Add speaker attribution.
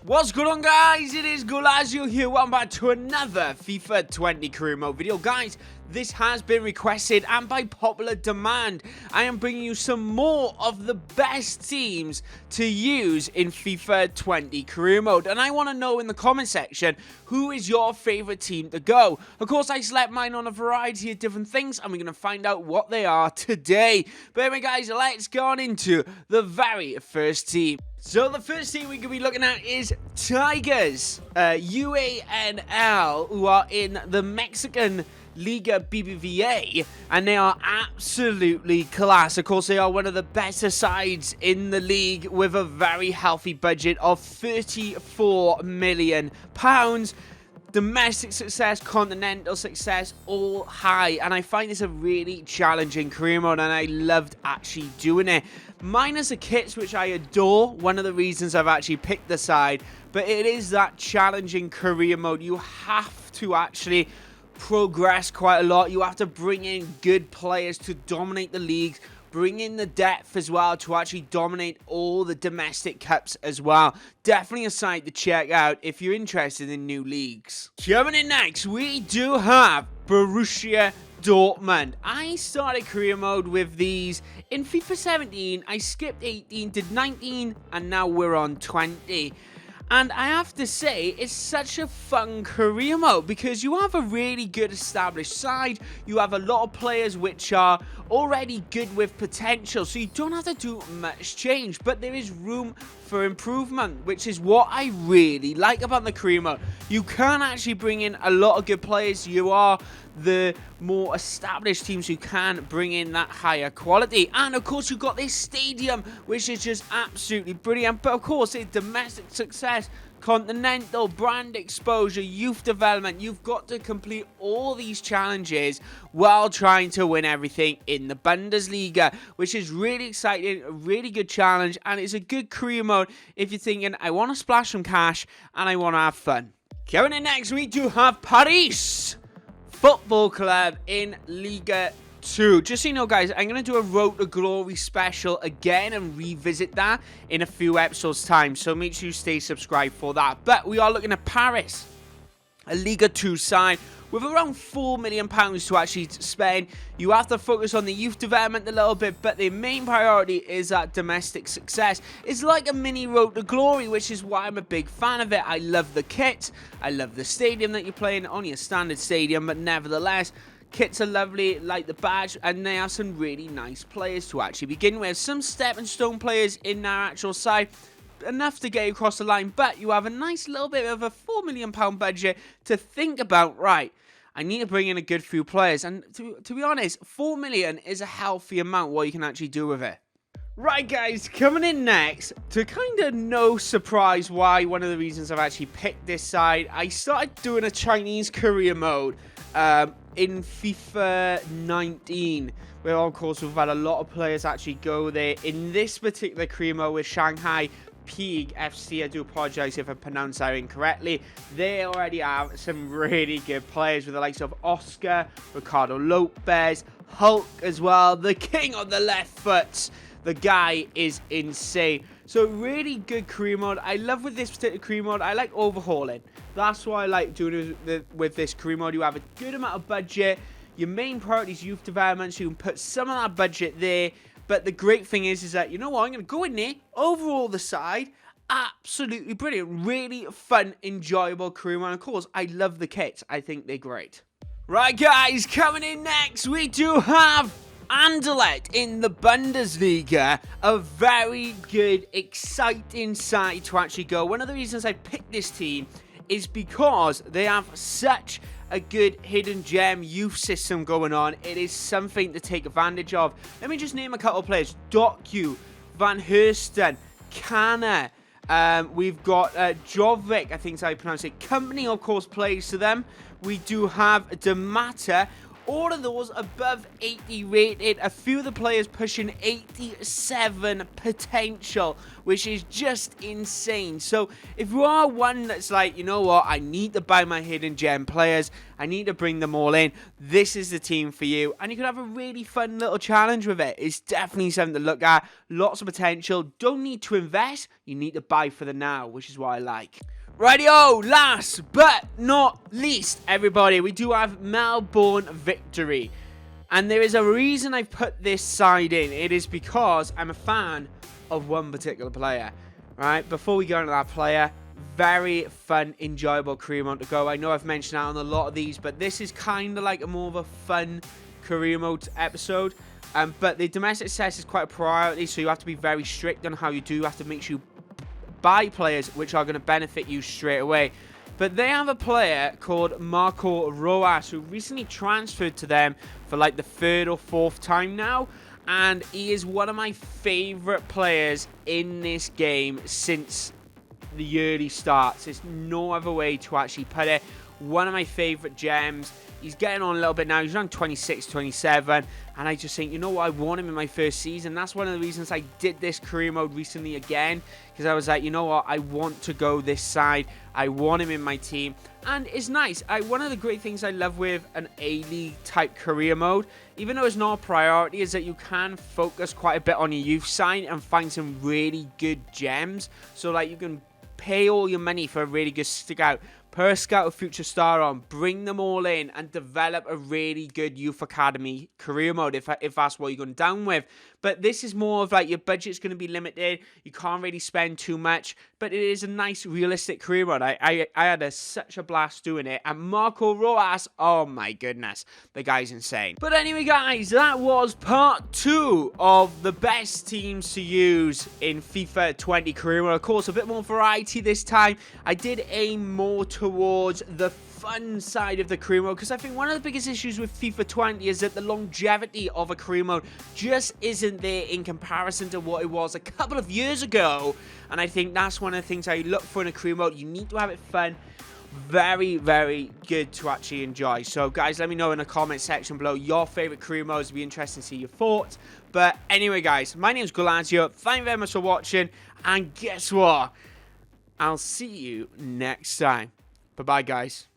Speaker 1: What's going on, guys? It is Goalazio here. Welcome back to another FIFA 20 career mode video. Guys, this has been requested and by popular demand, I am bringing you some more of the best teams to use in FIFA 20 career mode. And I want to know in the comment section, who is your favorite team to go? Of course, I select mine on a variety of different things and we're going to find out what they are today. But anyway, guys, let's go on into the very first team. So the first team we're going to be looking at is Tigers, UANL, who are in the Mexican Liga BBVA, and they are absolutely class. Of course, they are one of the better sides in the league with a very healthy budget of £34 million. Domestic success, continental success, all high, and I find this a really challenging career mode, and I loved actually doing it. Minus the kits, which I adore, one of the reasons I've actually picked the side, but it is that challenging career mode. You have to actually progress quite a lot. You have to bring in good players to dominate the leagues, bring in the depth as well to actually dominate all the domestic cups as well. Definitely a site to check out if you're interested in new leagues. Coming in next, we do have Borussia Dortmund. I started career mode with these in FIFA 17. I skipped 18, did 19, and now we're on 20. And I have to say, it's such a fun career mode because you have a really good established side. You have a lot of players which are already good with potential, so you don't have to do much change, but there is room for improvement, which is what I really like about the career mode. You can actually bring in a lot of good players. You are the more established teams who can bring in that higher quality, and of course you've got this stadium which is just absolutely brilliant. But of course, it's domestic success, continental, brand exposure, youth development. You've got to complete all these challenges while trying to win everything in the Bundesliga, which is really exciting, a really good challenge, and it's a good career mode if you're thinking, I want to splash some cash and I want to have fun. Coming in next, we do have Paris Football Club in Liga 2. Just so you know, guys, I'm going to do a Road to Glory special again and revisit that in a few episodes' time, so make sure you stay subscribed for that. But we are looking at Paris, a Liga 2 side with around £4 million to actually spend. You have to focus on the youth development a little bit, but the main priority is that domestic success. It's like a mini Road to Glory, which is why I'm a big fan of it. I love the kit. I love the stadium that you're playing. Only a standard stadium, but nevertheless, kits are lovely, like the badge, and they have some really nice players to actually begin with. Some stepping stone players in their actual side, enough to get you across the line, but you have a nice little bit of a £4 million budget to think about. Right, I need to bring in a good few players, and to be honest, £4 million is a healthy amount what you can actually do with it. Right, guys, coming in next, to kind of no surprise why one of the reasons I've actually picked this side, I started doing a Chinese career mode in FIFA 19, where of course we've had a lot of players actually go there. In this particular career mode with Shanghai Pig FC, I do apologize if I pronounced that incorrectly. They already have some really good players with the likes of Oscar, Ricardo Lopez, Hulk as well, the king of the left foot. The guy is insane. So really good career mode. I love with this particular career mode, I like overhauling. That's why I like doing it with this career mode. You have a good amount of budget. Your main priority is youth development, so you can put some of that budget there. But the great thing is that, you know what, I'm going to go in there, overhaul the side. Absolutely brilliant. Really fun, enjoyable career mode. And of course, I love the kits. I think they're great. Right, guys, coming in next, we do have Andalite in the Bundesliga, a very good, exciting side to actually go. One of the reasons I picked this team is because they have such a good hidden gem youth system going on. It is something to take advantage of. Let me just name a couple of players. Doku, Van Hersten, Kana. We've got Jovic, I think is how you pronounce it. Company, of course, plays to them. We do have Demata. All of those above 80 rated, a few of the players pushing 87 potential, which is just insane. So if you are one that's like, you know what, I need to buy my hidden gem players, I need to bring them all in, this is the team for you, and you can have a really fun little challenge with it. It's definitely something to look at, lots of potential, don't need to invest, you need to buy for the now, which is what I like. Rightio, last but not least, everybody, we do have Maleborn Victory. And there is a reason I've put this side in. It is because I'm a fan of one particular player. Right, before we go into that player, very fun, enjoyable career mode to go. I know I've mentioned that on a lot of these, but this is kind of like a more of a fun career mode episode. But the domestic success is quite a priority, so you have to be very strict on how you do. You have to make sure you buy players which are going to benefit you straight away. But they have a player called Marco Roas who recently transferred to them for like the 3rd or 4th time now, and he is one of my favorite players in this game since the early starts. There's no other way to actually put it. One of my favorite gems. He's getting on a little bit now. He's around 26, 27. And I just think, you know what? I want him in my first season. That's one of the reasons I did this career mode recently again. Because I was like, you know what? I want to go this side. I want him in my team. And it's nice. One of the great things I love with an A-League type career mode, even though it's not a priority, is that you can focus quite a bit on your youth side and find some really good gems. So like you can pay all your money for a really good scout, per scout a future star on, bring them all in and develop a really good youth academy career mode if that's what you're going down with. But this is more of like your budget's going to be limited, you can't really spend too much, but it is a nice realistic career mode. I had such a blast doing it, and Marco Roas, oh my goodness, the guy's insane. But anyway guys, that was part 2 of the best teams to use in FIFA 20 career mode. Of course, a bit more variety this time. I did aim more towards the fun side of the career mode, because I think one of the biggest issues with FIFA 20 is that the longevity of a career mode just isn't there in comparison to what it was a couple of years ago. And I think that's one of the things I look for in a career mode. You need to have it fun, very, very good to actually enjoy. So guys, let me know in the comment section below your favorite career modes. It'd be interesting to see your thoughts. But anyway guys, my name is Goalazio, thank you very much for watching, and guess what, I'll see you next time. Bye bye guys.